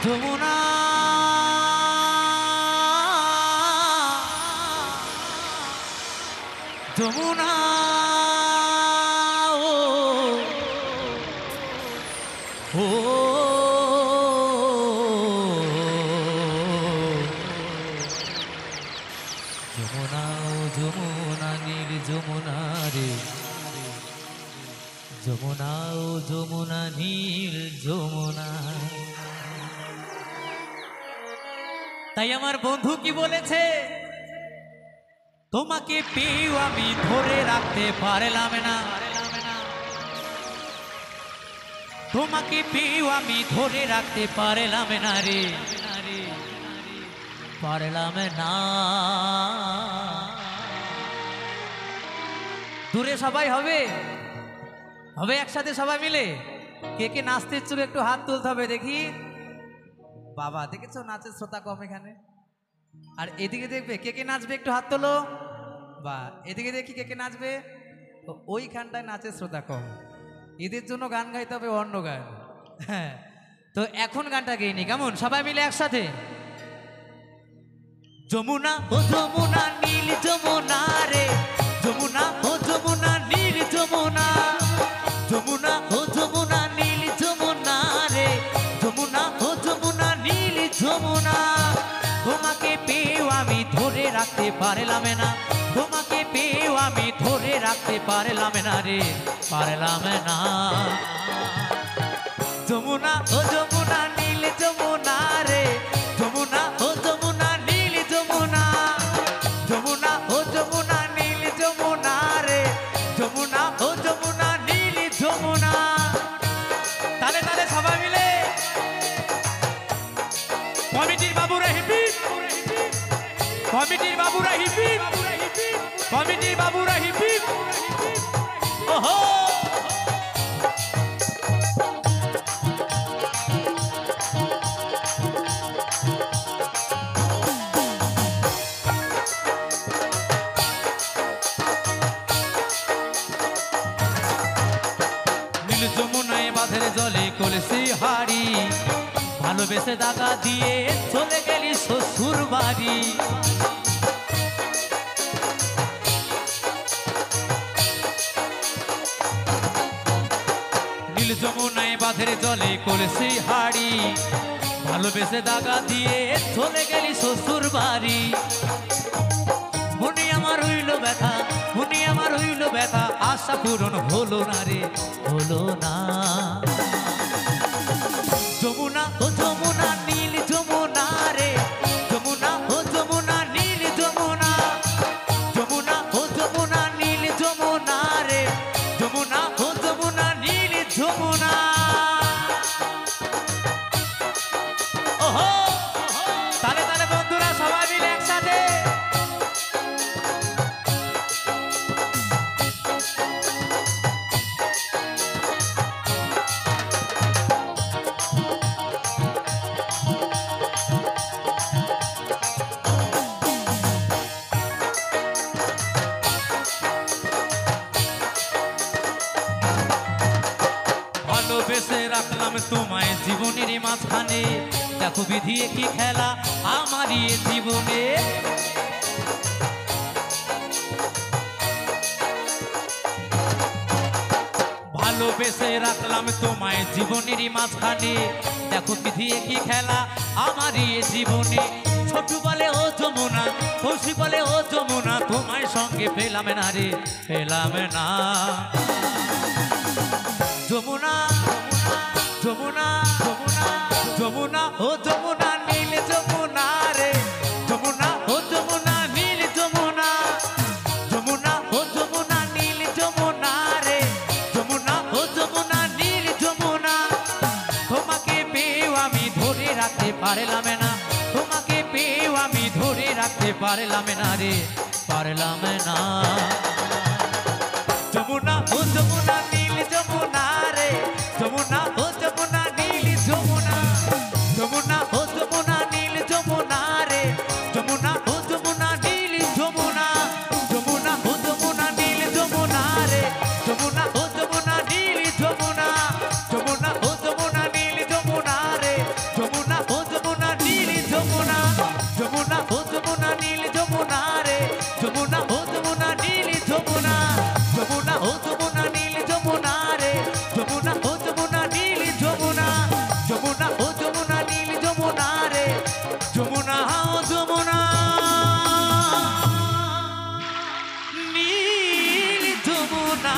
যমুনা যমুনা ও ও যমুনা ও যমুনা নীল যমুনা রে যমুনা ও যমুনা নীল যমুনা। তাই আমার বন্ধু কি বলেছে, তোমাকে পেয়েও আমি ধরে রাখতে পারলাম না, তোমাকে পেয়েও আমি ধরে রাখতে পারলাম না রে, পারলাম না। দূরে সবাই হবে হবে একসাথে সবাই মিলে, কে কে নাচতে ইচ্ছুক একটু হাত তুলতে হবে দেখি। বাবা দেখেছো নাচের শ্রোতা কম এখানে। আর এদিকে দেখবে কে কে নাচবে একটু হাত তোলো। বা এদিকে দেখি কে কে নাচবে। তো ওইখানটায় নাচের শ্রোতা কম, এদের জন্য গান গাইতে হবে অন্য গান। হ্যাঁ, তো এখন গানটা গেইনি কেমন, সবাই মিলে একসাথে। যমুনা ও যমুনা নীল যমুনা রে, যমুনা ও যমুনা নীল যমুনা, যমুনা ও যমুনা নীল যমুনা রে, যমুনা ও যমুনা নীল যমুনা। তোমাকে পেয়েও আমি ধরে রাখতে পারলাম না, তোমাকে পেয়েও আমি ধরে রাখতে পারলাম না রে, পারলাম না। যমুনা ও যমুনা নীল যমুনা রে, যমুনা ও যমুনা নীল যমুনা, যমুনা ও যমুনা নীল যমুনা রে, যমুনা ও যমুনা নীল যমুনা। তালে তালে সবাই মিলে কমিটির বাবুরা হিপি, কমিটির বাবুরা হিপি, কমিটির বাবুরা হিপি। ওহো নীল যমুনায় বাঁধের জলে কলসি হাড়ি, ভালোবেসে দাগা দিয়ে চলে গেলি শ্বশুর বাড়ি। নীল যমুনায় বাঁধের জলে কলসি হাড়ি, ভালোবেসে দাগা দিয়ে চলে গেলি শ্বশুর বাড়ি। মনে আমার হইল ব্যথা, মনে আমার হইল ব্যথা, আশা পূরণ হলো না রে, হলো না। যমুনা ও যমুনা নীল যমুনা রে, যমুনা ও যমুনা নীল যমুনা, যমুনা ও যমুনা নীল যমুনা রে, যমুনা ও যমুনা নীল যমুনা। ওহো তালে তালে বন্ধুরা সবাই মিলে একসাথে। ভালোবেসে রাখলাম তোমায় জীবনের মাঝখানে, দেখো বিধি কি খেলা আমারই জীবনে। ভালোবেসে রাখলাম তোমায় জীবনের মাঝখানে, দেখো বিধি কি খেলা আমারই জীবনে। ছোট বলে ও যমুনা, খুশি বলে ও যমুনা, তোমায় সঙ্গে পেলাম না রে, পেলাম না। যমুনা যমুনা যমুনা যমুনা ও যমুনা নীল যমুনা রে, যমুনা ও যমুনা নীল যমুনা, যমুনা ও যমুনা নীল যমুনা রে, যমুনা ও যমুনা নীল যমুনা। তোমাকে পেয়েও আমি ধরে রাখতে পারলাম না, তোমাকে পেয়েও আমি ধরে রাখতে ভুলতে পারলাম না রে, পারলাম না। যমুনা ও যমুনা নীল যমুনা রে, যমুনা ও যমুনা নীল যমুনা, যমুনা ও যমুনা নীল যমুনা রে, যমুনা ও যমুনা নীল যমুনা, যমুনা ও যমুনা নীল যমুনা রে, যমুনা ও যমুনা নীল যমুনা, যমুনা ও যমুনা নীল যমুনা রে, যমুনা ও যমুনা নীল যমুনা, যমুনা ও যমুনা নীল যমুনা রে, যমুনা ও যমুনা নীল যমুনা, যমুনা ও যমুনা নীল যমুনা রে, যমুনা ও যমুনা নীল যমুনা, যমুনা ও যমুনা নীল যমুনা রে, যমুনা ও যমুনা নীল যমুনা।